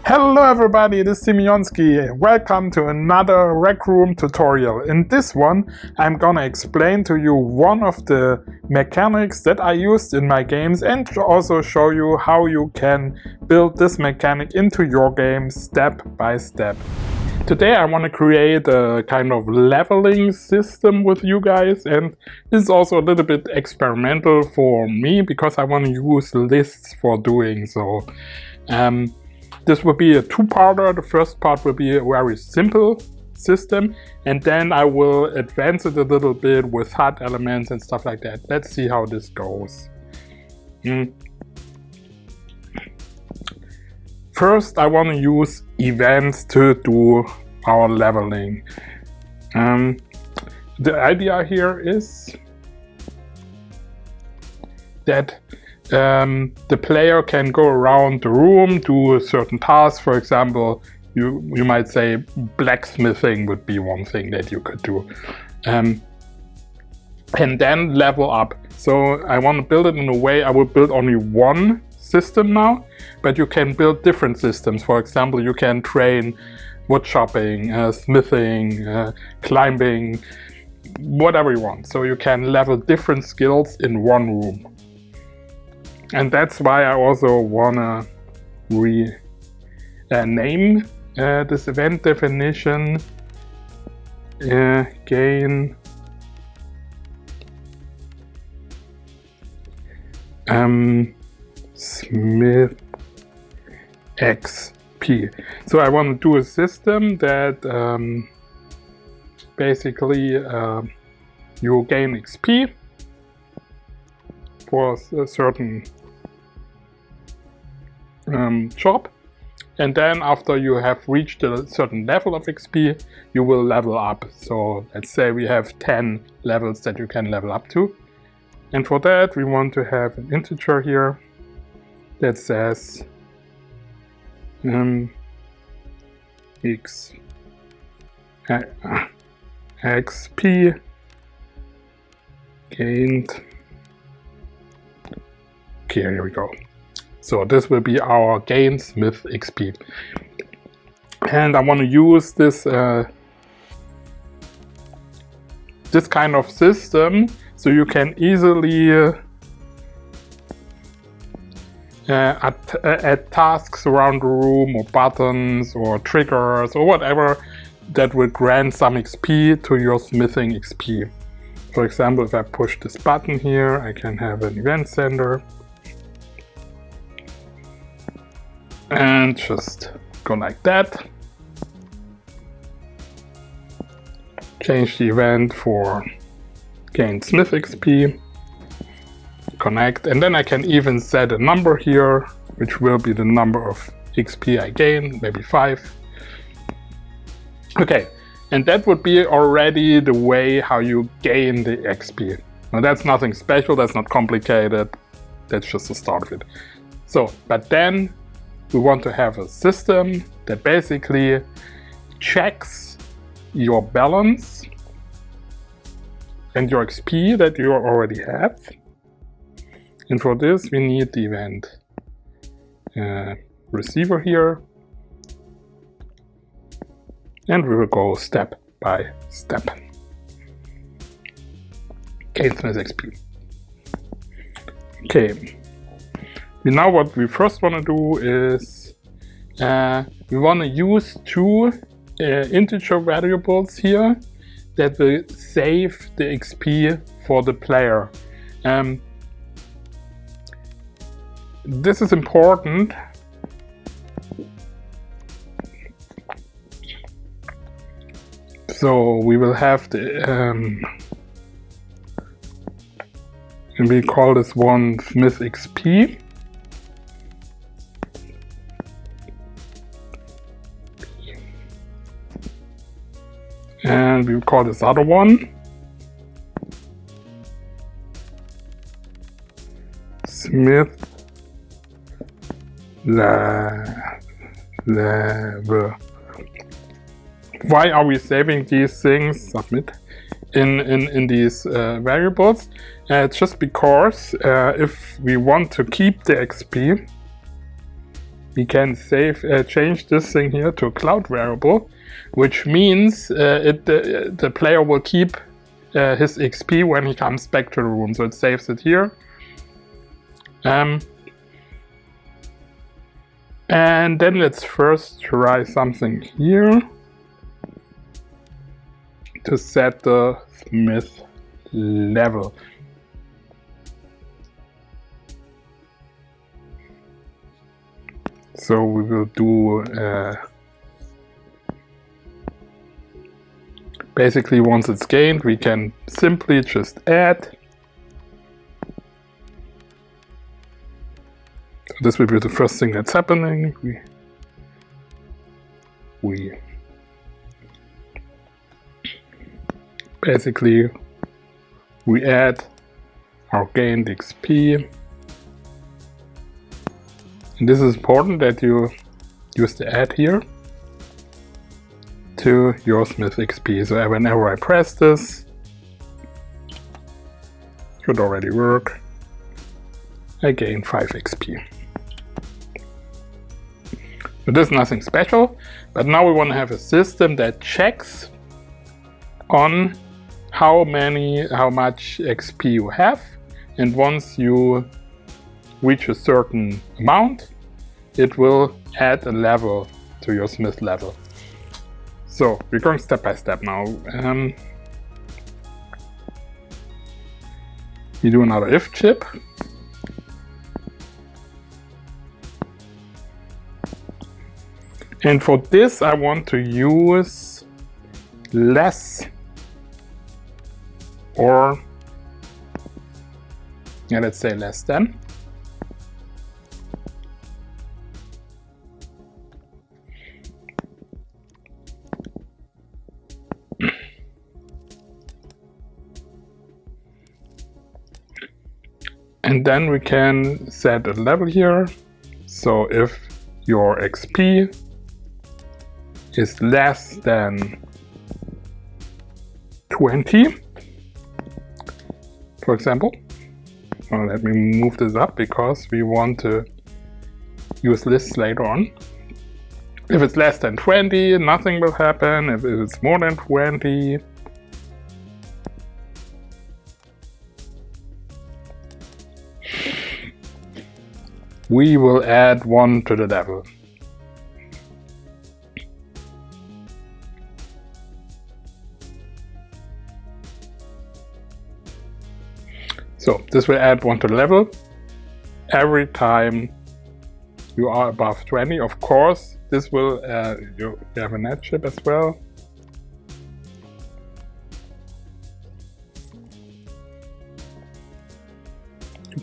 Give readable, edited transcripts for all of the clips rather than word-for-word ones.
Hello everybody, this is Simeonski. Welcome to another Rec Room tutorial. In this one, I'm gonna explain to you one of the mechanics that I used in my games and also show you how you can build this mechanic into your game step by step. Today I want to create a kind of leveling system with you guys, and this is also a little bit experimental for me because I want to use lists for doing so. This will be a two-parter. The first part will be a very simple system, and then I will advance it a little bit with HUD elements and stuff like that. Let's see how this goes. First, I want to use events to do our leveling. The idea here is that the player can go around the room, do a certain task. For example, you might say blacksmithing would be one thing that you could do. And then level up. So I want to build it in a way I will build only one system now, but you can build different systems. For example, you can train wood chopping, smithing, climbing, whatever you want. So you can level different skills in one room. And that's why I also wanna name this event definition gain Smith XP. So I want to do a system that basically you gain XP for a certain job, and then after you have reached a certain level of XP, you will level up. So let's say we have 10 levels that you can level up to, and for that we want to have an integer here that says XP gained. Okay, here we go. So this will be our gain Smith XP. And I want to use this this kind of system so you can easily add tasks around the room, or buttons or triggers or whatever that will grant some XP to your smithing XP. For example, if I push this button here, I can have an event sender. And just go like that. Change the event for gain Smith XP. Connect, and then I can even set a number here, which will be the number of XP I gain, maybe 5. Okay, and that would be already the way how you gain the XP. Now that's nothing special, that's not complicated, that's just the start of it. So, but then we want to have a system that basically checks your balance and your XP that you already have. And for this we need the event receiver here, and we will go step by step. Gain Smith XP. Okay. Now what we first want to do is we want to use two integer variables here that will save the XP for the player. This is important so we will have the and we call this one Smith XP. And we call this other one Smith level. Why are we saving these things? Submit in these variables. It's just because if we want to keep the XP, we can change this thing here to a cloud variable, which means the player will keep his XP when he comes back to the room, so it saves it here. And then let's first try something here to set the Smith level. So we will do basically once it's gained, we can simply just add. So this will be the first thing that's happening. We basically add our gained XP. And this is important that you use the add here to your Smith XP. So whenever I press this, should already work, I gain 5 XP. So this is nothing special, but now we want to have a system that checks on how much XP you have, and once you reach a certain amount, it will add a level to your Smith level. So we're going step by step now. We do another if chip. And for this I want to use less, or yeah, let's say less than. And then we can set a level here. So if your XP is less than 20, for example. Well, let me move this up because we want to use lists later on. If it's less than 20, nothing will happen. If it's more than 20, we will add 1 to the level. So this will add 1 to the level every time you are above 20. Of course, this will, you have a net chip as well.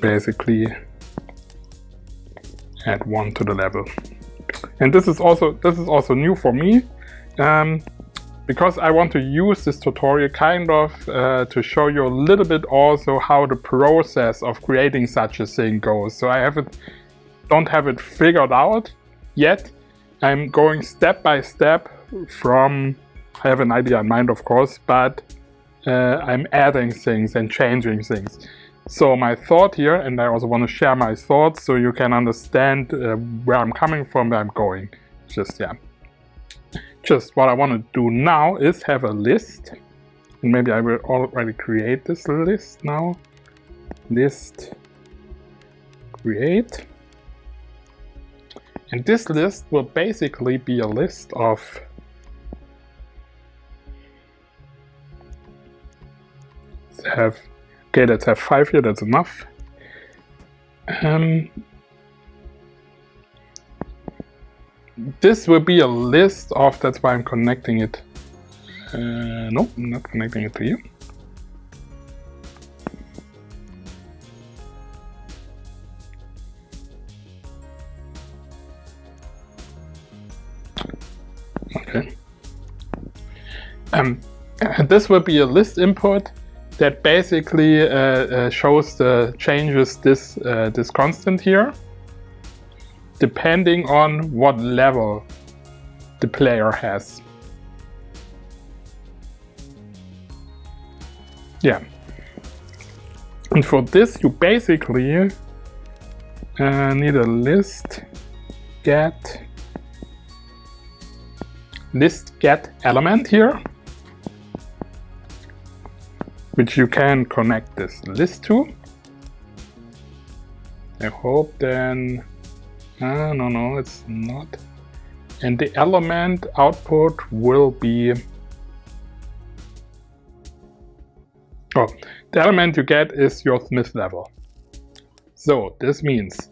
Basically add 1 to the level. And this is also new for me, because I want to use this tutorial kind of to show you a little bit also how the process of creating such a thing goes. So I don't have it figured out yet. I'm going step by step from, I have an idea in mind of course, but I'm adding things and changing things. So my thought here, and I also want to share my thoughts so you can understand where I'm coming from, where I'm going. Just what I want to do now is have a list, and maybe I will already create this list now. List, create. And this list will basically be a list of let's have 5 here, that's enough. This will be a list of, that's why I'm connecting it. No, I'm not connecting it to you. Okay. This will be a list input that basically shows the changes this constant here, depending on what level the player has. Yeah. And for this you basically need a list get list get element here, which you can connect this list to. I hope then, no, it's not. And the element output will be, the element you get is your Smith level. So this means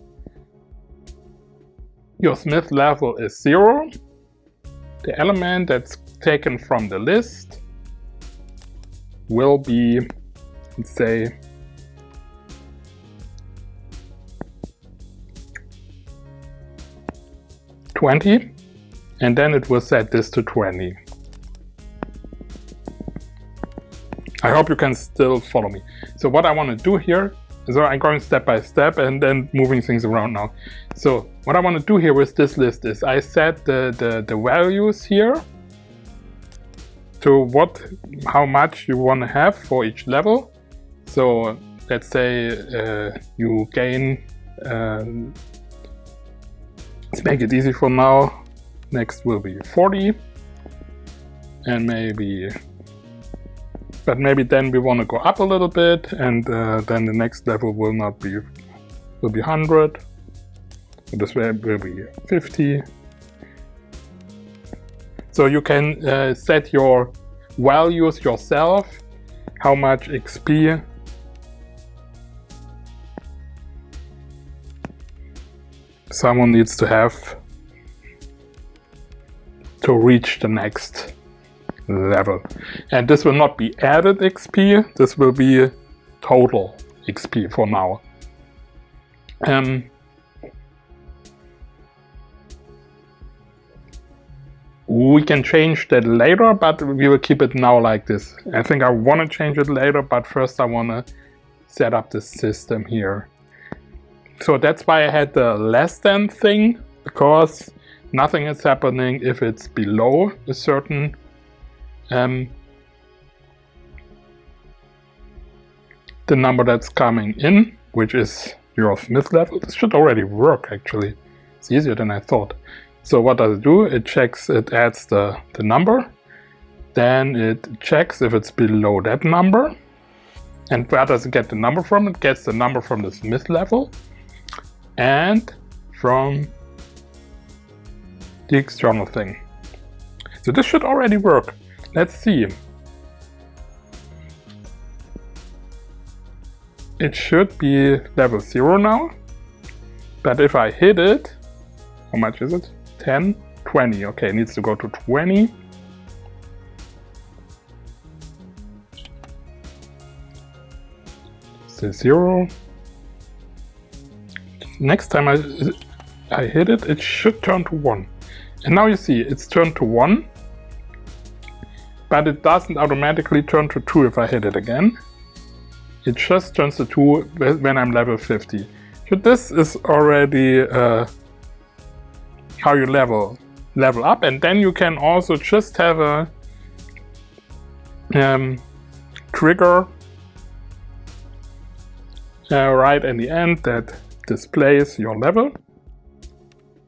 your Smith level is 0. The element that's taken from the list will be, let's say, 20, and then it will set this to 20. I hope you can still follow me. So what I want to do here, so I'm going step by step and then moving things around now. So what I want to do here with this list is I set the values here to how much you want to have for each level. So let's say you gain, let's make it easy for now. Next will be 40, and maybe then we want to go up a little bit, and then the next level will be 100. This will be 50. So you can set your values yourself, how much XP someone needs to have to reach the next level. And this will not be added XP, this will be total XP for now. We can change that later, but we will keep it now like this. I think I want to change it later, but first I want to set up the system here. So that's why I had the less than thing, because nothing is happening if it's below a certain the number that's coming in, which is your Smith level. This should already work actually. It's easier than I thought. So what does it do? It checks, it adds the number, then it checks if it's below that number. And where does it get the number from? It gets the number from the Smith level and from the external thing. So this should already work. Let's see. It should be level 0 now, but if I hit it, how much is it? 10, 20. Okay, it needs to go to 20. So 0. Next time I hit it, it should turn to 1. And now you see, it's turned to 1. But it doesn't automatically turn to 2 if I hit it again. It just turns to 2 when I'm level 50. So this is already how you level up, and then you can also just have a trigger right in the end that displays your level,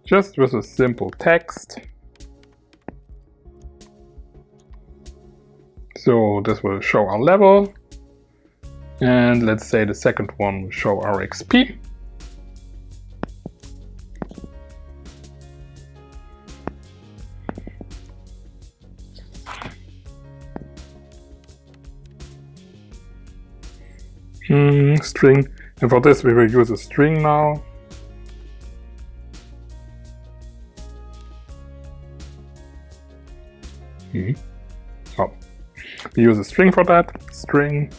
just with a simple text. So this will show our level, and let's say the second one will show our XP. String, and for this we will use a string now. Oh, we use a string for that. String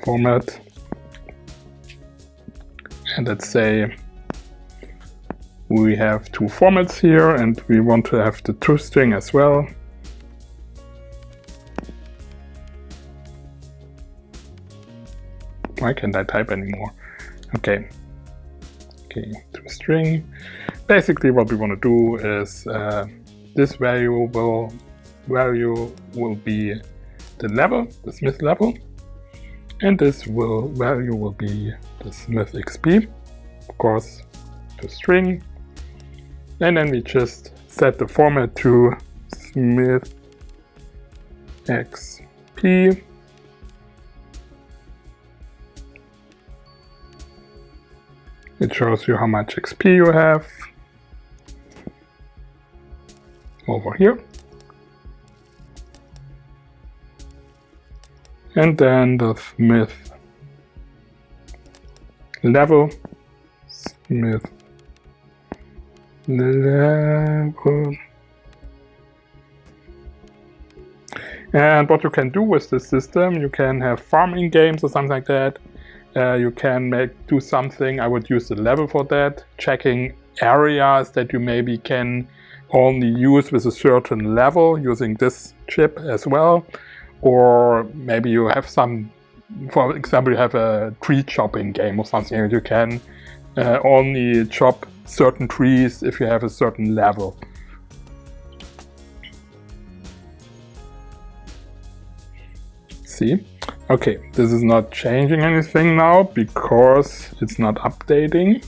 format, and let's say we have two formats here, and we want to have the toString as well. Why can't I type anymore? Okay, toString. Basically, what we want to do is this value will be the level, the Smith level, and this value will be the Smith XP. of course, to string. And then we just set the format to Smith XP. It shows you how much XP you have over here. And then the Smith level, Smith level. And what you can do with this system, you can have farming games or something like that. You can do something, I would use the level for that, checking areas that you maybe can only use with a certain level using this chip as well. Or maybe you have some, for example, you have a tree chopping game or something, and you can only chop certain trees if you have a certain level. See? Okay, this is not changing anything now because it's not updating.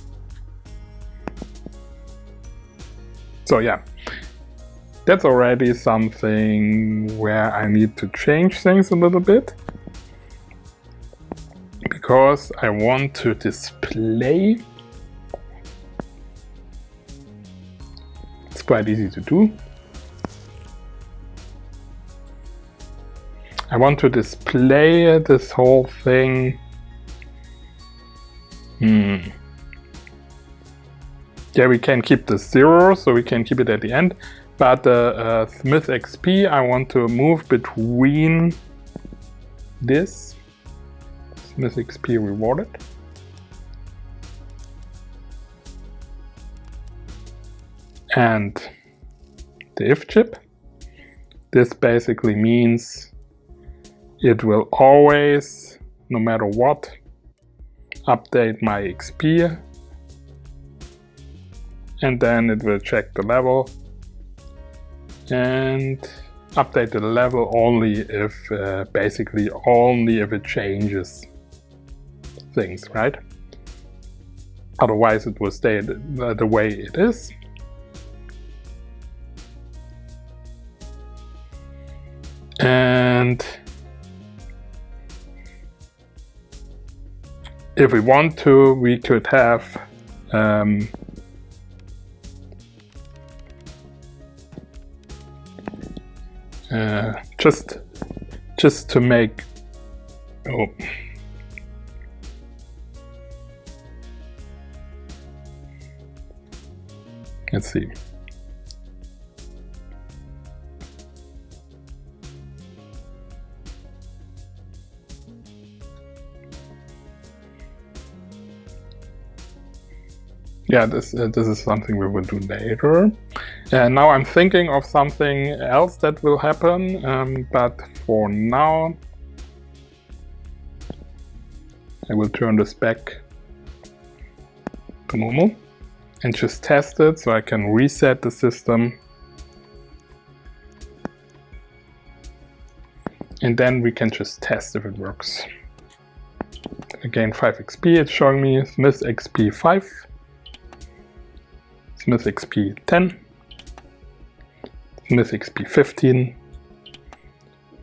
So yeah, that's already something where I need to change things a little bit, because I want to display. It's quite easy to do. I want to display this whole thing. Yeah, we can keep the 0, so we can keep it at the end. But the Smith XP, I want to move between this Smith XP rewarded and the if chip. This basically means it will always, no matter what, update my XP, and then it will check the level and update the level only if, basically only if it changes things, right? Otherwise it will stay the way it is. And if we want to, we could have just to make, let's see. Yeah, this is something we will do later. And now I'm thinking of something else that will happen, but for now I will turn this back to normal and just test it so I can reset the system. And then we can just test if it works. Again, 5 XP, it's showing me Smith XP 5. Smith XP 10, Smith XP 15,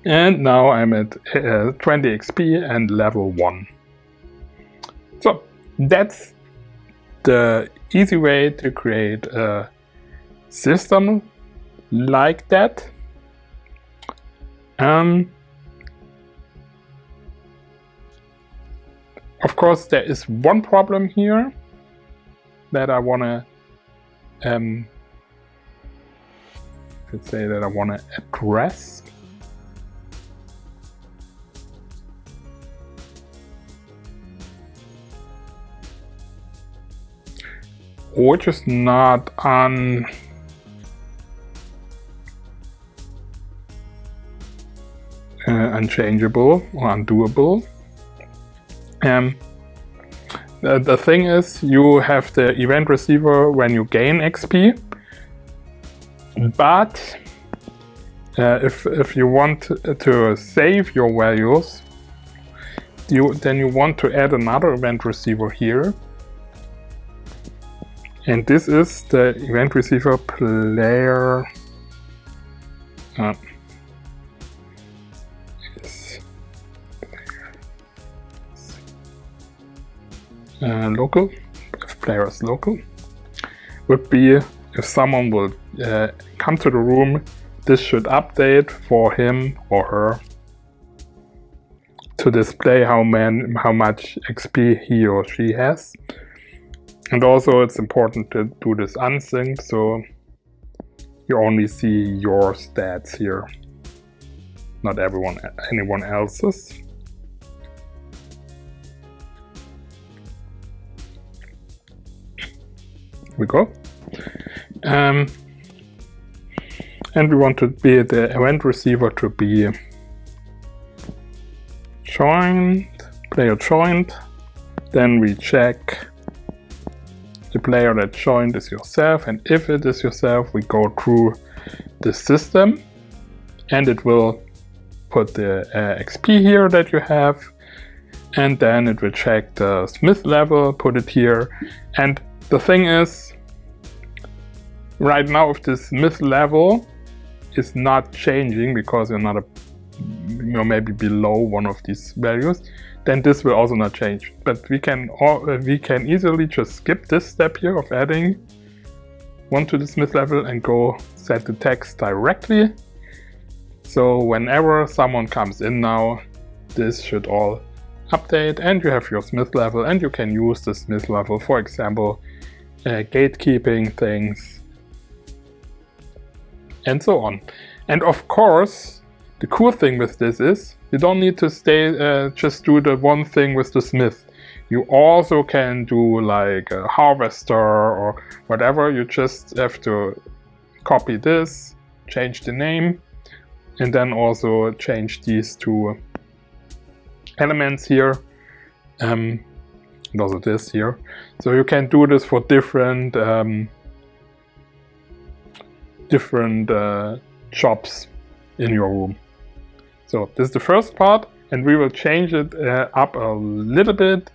and now I'm at 20 XP and level 1. So that's the easy way to create a system like that. Of course, there is one problem here that I want to let's say that I want to address. Which is not unchangeable or undoable. The thing is, you have the event receiver when you gain XP, but if you want to save your values, then you want to add another event receiver here, And this is the event receiver player. Local, if player is local, would be if someone will come to the room, this should update for him or her to display how much XP he or she has. And also it's important to do this unsync, so you only see your stats here, not anyone else's. We go. And we want to be the event receiver to be joined, player joined. Then we check the player that joined is yourself, and if it is yourself, we go through the system and it will put the XP here that you have, and then it will check the Smith level, put it here. And the thing is, right now if the Smith level is not changing because you're maybe below one of these values, then this will also not change. But we can easily just skip this step here of adding one to the Smith level and go set the text directly. So whenever someone comes in now, this should all update and you have your Smith level, and you can use the Smith level, for example, gatekeeping things and so on. And of course, the cool thing with this is you don't need to just do the one thing with the Smith. You also can do like a harvester or whatever. You just have to copy this, change the name, and then also change these two elements here, and also this here. So you can do this for different jobs in your room. So this is the first part, and we will change it up a little bit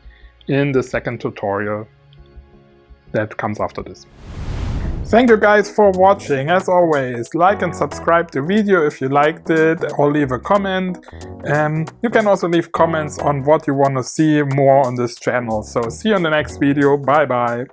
in the second tutorial that comes after this. Thank you guys for watching. As always, like and subscribe the video if you liked it, or leave a comment. You can also leave comments on what you want to see more on this channel. So see you in the next video. Bye bye.